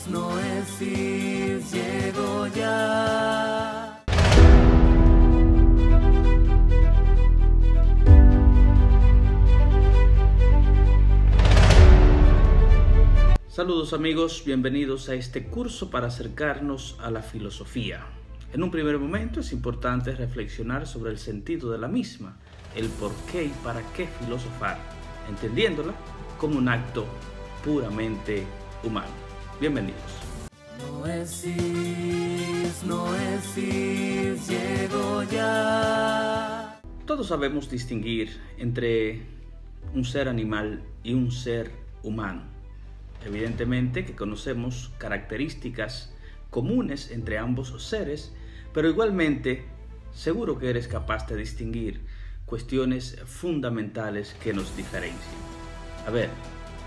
no es cis, llego ya. Saludos amigos, bienvenidos a este curso para acercarnos a la filosofía. En un primer momento es importante reflexionar sobre el sentido de la misma, el por qué y para qué filosofar, entendiéndola como un acto puramente humano. Bienvenidos. No es cis, llego ya. Todos sabemos distinguir entre un ser animal y un ser humano. Evidentemente que conocemos características comunes entre ambos seres, pero igualmente seguro que eres capaz de distinguir cuestiones fundamentales que nos diferencian. A ver,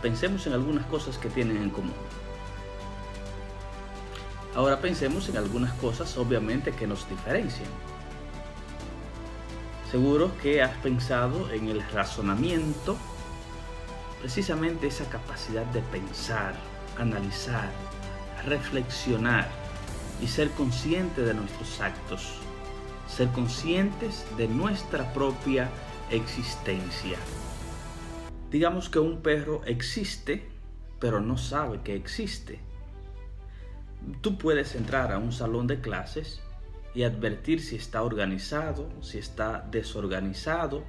pensemos en algunas cosas que tienen en común. Ahora pensemos en algunas cosas obviamente que nos diferencian. Seguro que has pensado en el razonamiento, precisamente esa capacidad de pensar, analizar, reflexionar y ser consciente de nuestros actos, ser conscientes de nuestra propia existencia. Digamos que un perro existe, pero no sabe que existe. Tú puedes entrar a un salón de clases y advertir si está organizado, si está desorganizado,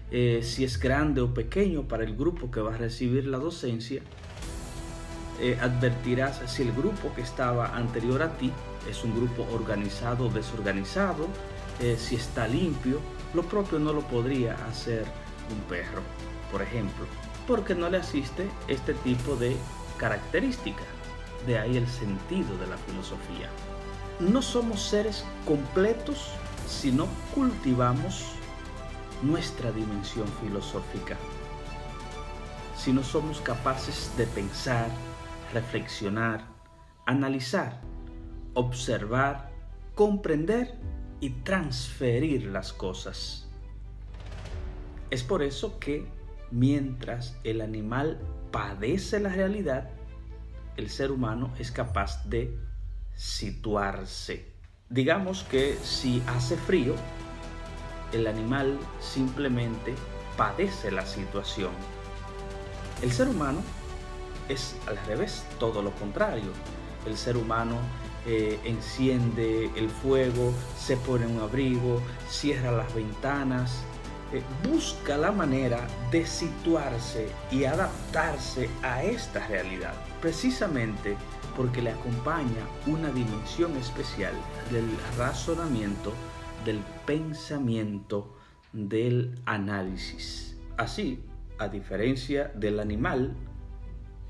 si es grande o pequeño para el grupo que va a recibir la docencia. Advertirás si el grupo que estaba anterior a ti es un grupo organizado o desorganizado, si está limpio. Lo propio no lo podría hacer un perro, por ejemplo, porque no le asiste este tipo de característica. De ahí el sentido de la filosofía. No somos seres completos si no cultivamos nuestra dimensión filosófica, si no somos capaces de pensar, reflexionar, analizar, observar, comprender y transferir las cosas. Es por eso que mientras el animal padece la realidad, el ser humano es capaz de situarse. Digamos que si hace frío, el animal simplemente padece la situación. El ser humano es al revés, todo lo contrario. El ser humano enciende el fuego, se pone un abrigo, cierra las ventanas, busca la manera de situarse y adaptarse a esta realidad, precisamente porque le acompaña una dimensión especial del razonamiento, del pensamiento, del análisis. Así, a diferencia del animal,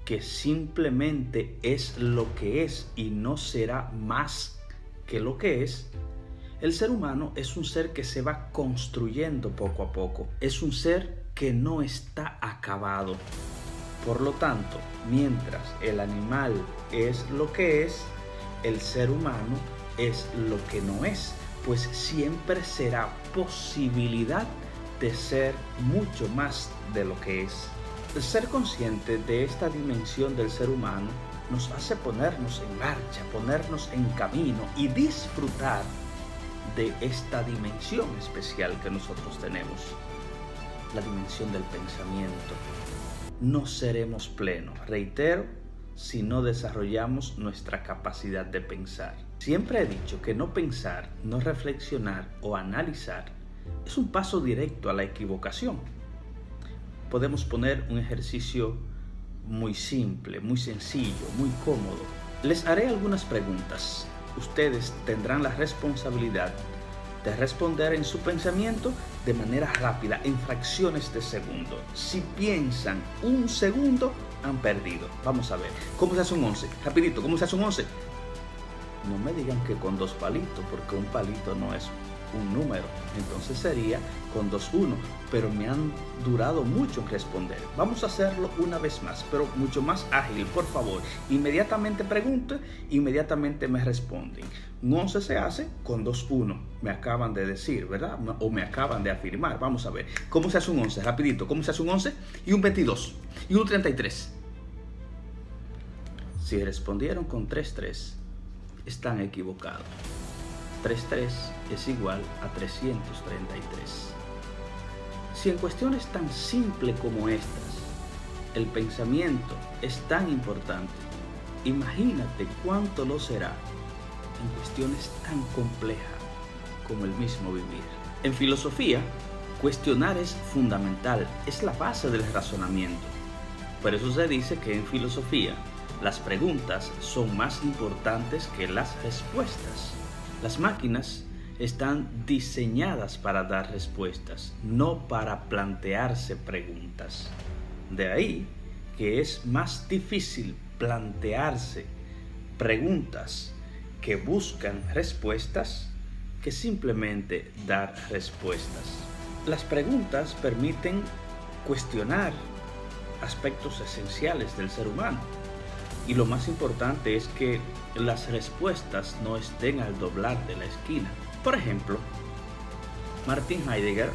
que simplemente es lo que es y no será más que lo que es, el ser humano es un ser que se va construyendo poco a poco. Es un ser que no está acabado. Por lo tanto, mientras el animal es lo que es, el ser humano es lo que no es, pues siempre será posibilidad de ser mucho más de lo que es. El ser consciente de esta dimensión del ser humano nos hace ponernos en marcha, ponernos en camino y disfrutar de esta dimensión especial que nosotros tenemos, la dimensión del pensamiento. No seremos plenos, reitero, si no desarrollamos nuestra capacidad de pensar. Siempre he dicho que no pensar, no reflexionar o analizar es un paso directo a la equivocación. Podemos poner un ejercicio muy simple, muy sencillo, muy cómodo. Les haré algunas preguntas. Ustedes tendrán la responsabilidad de responder en su pensamiento de manera rápida, en fracciones de segundo. Si piensan un segundo, han perdido. Vamos a ver. ¿Cómo se hace un 11? Rapidito, ¿cómo se hace un 11? No me digan que con 2 palitos, porque un palito no es un número. Entonces sería con 2 1, pero me han durado mucho en responder. Vamos a hacerlo una vez más, pero mucho más ágil, por favor. Inmediatamente pregunte, inmediatamente me responden. Un 11 se hace con 2 1, me acaban de decir, ¿verdad? O me acaban de afirmar. Vamos a ver. ¿Cómo se hace un 11? Rapidito, ¿cómo se hace un 11? Y un 22, y un 33. Si respondieron con 3-3, están equivocados. 3-3 es igual a 333. Si en cuestiones tan simples como estas, el pensamiento es tan importante, imagínate cuánto lo será en cuestiones tan complejas como el mismo vivir. En filosofía, cuestionar es fundamental, es la base del razonamiento. Por eso se dice que en filosofía las preguntas son más importantes que las respuestas. Las máquinas están diseñadas para dar respuestas, no para plantearse preguntas. De ahí que es más difícil plantearse preguntas que buscan respuestas que simplemente dar respuestas. Las preguntas permiten cuestionar aspectos esenciales del ser humano. Y lo más importante es que las respuestas no estén al doblar de la esquina. Por ejemplo, Martin Heidegger,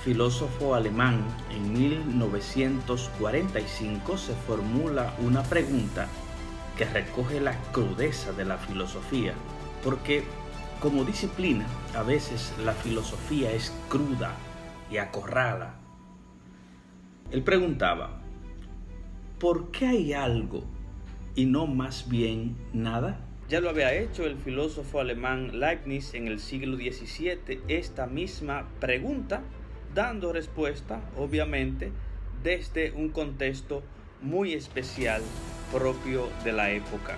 filósofo alemán, en 1945 se formula una pregunta que recoge la crudeza de la filosofía, porque como disciplina a veces la filosofía es cruda y acorrala. Él preguntaba: ¿por qué hay algo y no más bien nada? Ya lo había hecho el filósofo alemán Leibniz en el siglo XVII esta misma pregunta, dando respuesta, obviamente, desde un contexto muy especial propio de la época.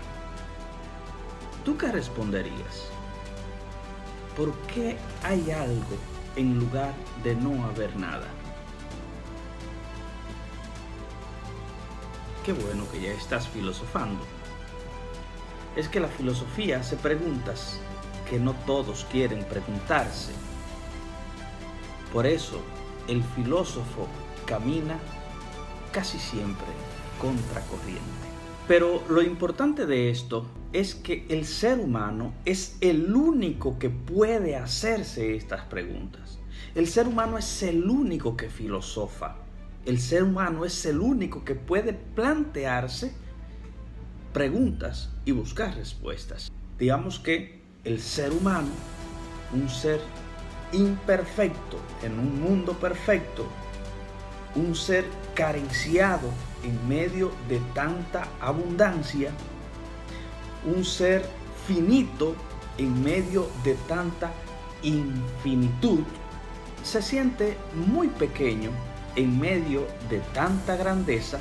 ¿Tú qué responderías? ¿Por qué hay algo en lugar de no haber nada? Qué bueno que ya estás filosofando. Es que la filosofía hace preguntas que no todos quieren preguntarse. Por eso, el filósofo camina casi siempre contracorriente. Pero lo importante de esto es que el ser humano es el único que puede hacerse estas preguntas. El ser humano es el único que filosofa. El ser humano es el único que puede plantearse preguntas y buscar respuestas. Digamos que el ser humano, un ser imperfecto en un mundo perfecto, un ser carenciado en medio de tanta abundancia, un ser finito en medio de tanta infinitud, se siente muy pequeño en medio de tanta grandeza,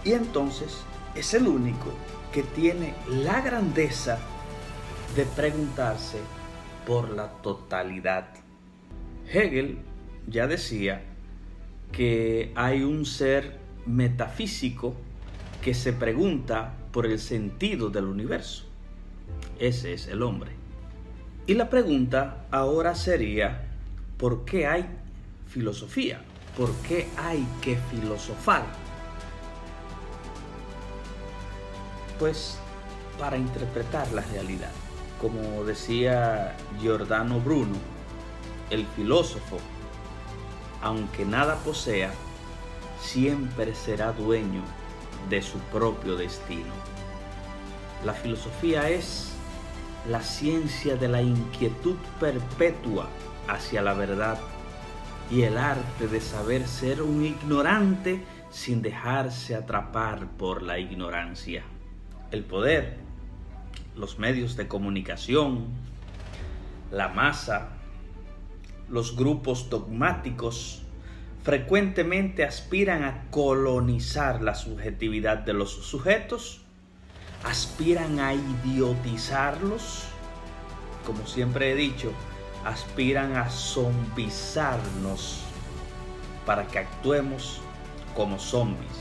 y entonces es el único que tiene la grandeza de preguntarse por la totalidad. Hegel ya decía que hay un ser metafísico que se pregunta por el sentido del universo. Ese es el hombre. Y la pregunta ahora sería: ¿por qué hay filosofía? ¿Por qué hay que filosofar? Pues para interpretar la realidad. Como decía Giordano Bruno, el filósofo, aunque nada posea, siempre será dueño de su propio destino. La filosofía es la ciencia de la inquietud perpetua hacia la verdad y el arte de saber ser un ignorante sin dejarse atrapar por la ignorancia. El poder, los medios de comunicación, la masa, los grupos dogmáticos frecuentemente aspiran a colonizar la subjetividad de los sujetos, aspiran a idiotizarlos, como siempre he dicho, aspiran a zombizarnos para que actuemos como zombies.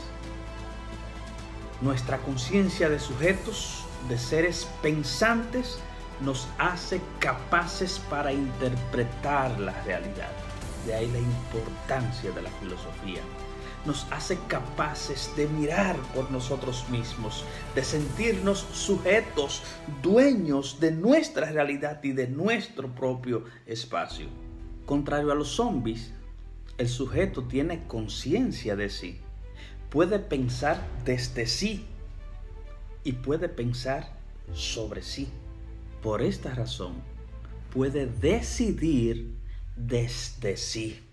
Nuestra conciencia de sujetos, de seres pensantes, nos hace capaces para interpretar la realidad. De ahí la importancia de la filosofía. Nos hace capaces de mirar por nosotros mismos, de sentirnos sujetos, dueños de nuestra realidad y de nuestro propio espacio. Contrario a los zombies, el sujeto tiene conciencia de sí, puede pensar desde sí y puede pensar sobre sí. Por esta razón, puede decidir desde sí.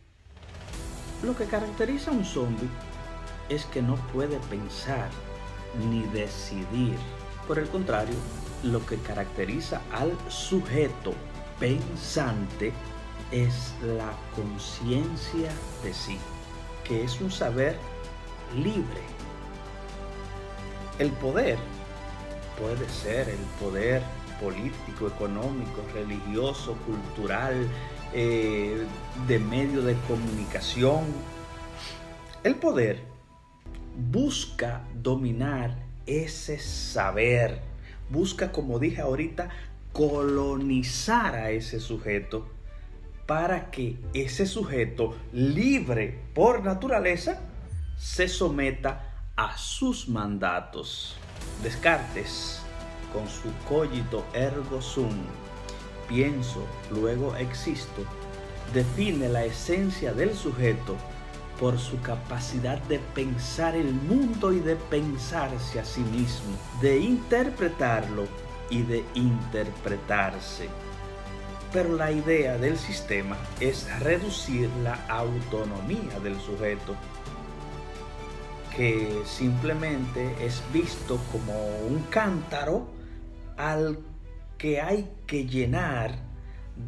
Lo que caracteriza a un zombie es que no puede pensar ni decidir. Por el contrario, lo que caracteriza al sujeto pensante es la conciencia de sí, que es un saber libre. El poder puede ser el poder político, económico, religioso, cultural, de medio de comunicación. El poder busca dominar ese saber, busca, como dije ahorita, colonizar a ese sujeto para que ese sujeto, libre por naturaleza, se someta a sus mandatos. Descartes, con su cogito ergo sum, pienso, luego existo, define la esencia del sujeto por su capacidad de pensar el mundo y de pensarse a sí mismo, de interpretarlo y de interpretarse. Pero la idea del sistema es reducir la autonomía del sujeto, que simplemente es visto como un cántaro al que hay que llenar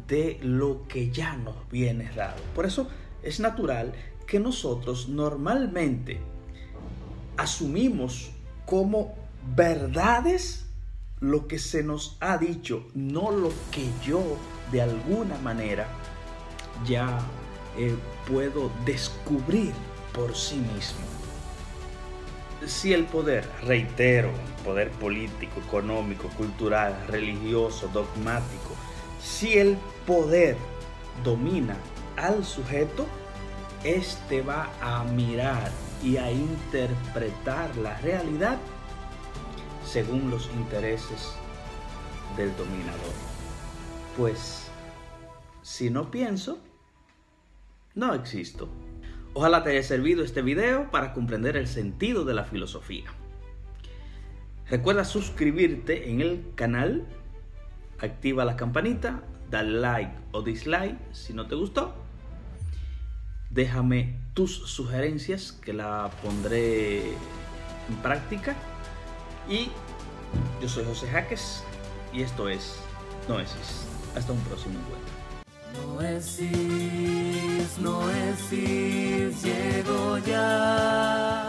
de lo que ya nos viene dado. Por eso es natural que nosotros normalmente asumimos como verdades lo que se nos ha dicho, no lo que yo de alguna manera ya puedo descubrir por sí mismo. Si el poder, reitero, poder político, económico, cultural, religioso, dogmático, si el poder domina al sujeto, este va a mirar y a interpretar la realidad según los intereses del dominador. Pues, si no pienso, no existo. Ojalá te haya servido este video para comprender el sentido de la filosofía. Recuerda suscribirte en el canal, activa la campanita, dale like o dislike si no te gustó. Déjame tus sugerencias que la pondré en práctica. Y yo soy José Jaques y esto es Noesis. Hasta un próximo encuentro. Noesis, Noesis, llego ya.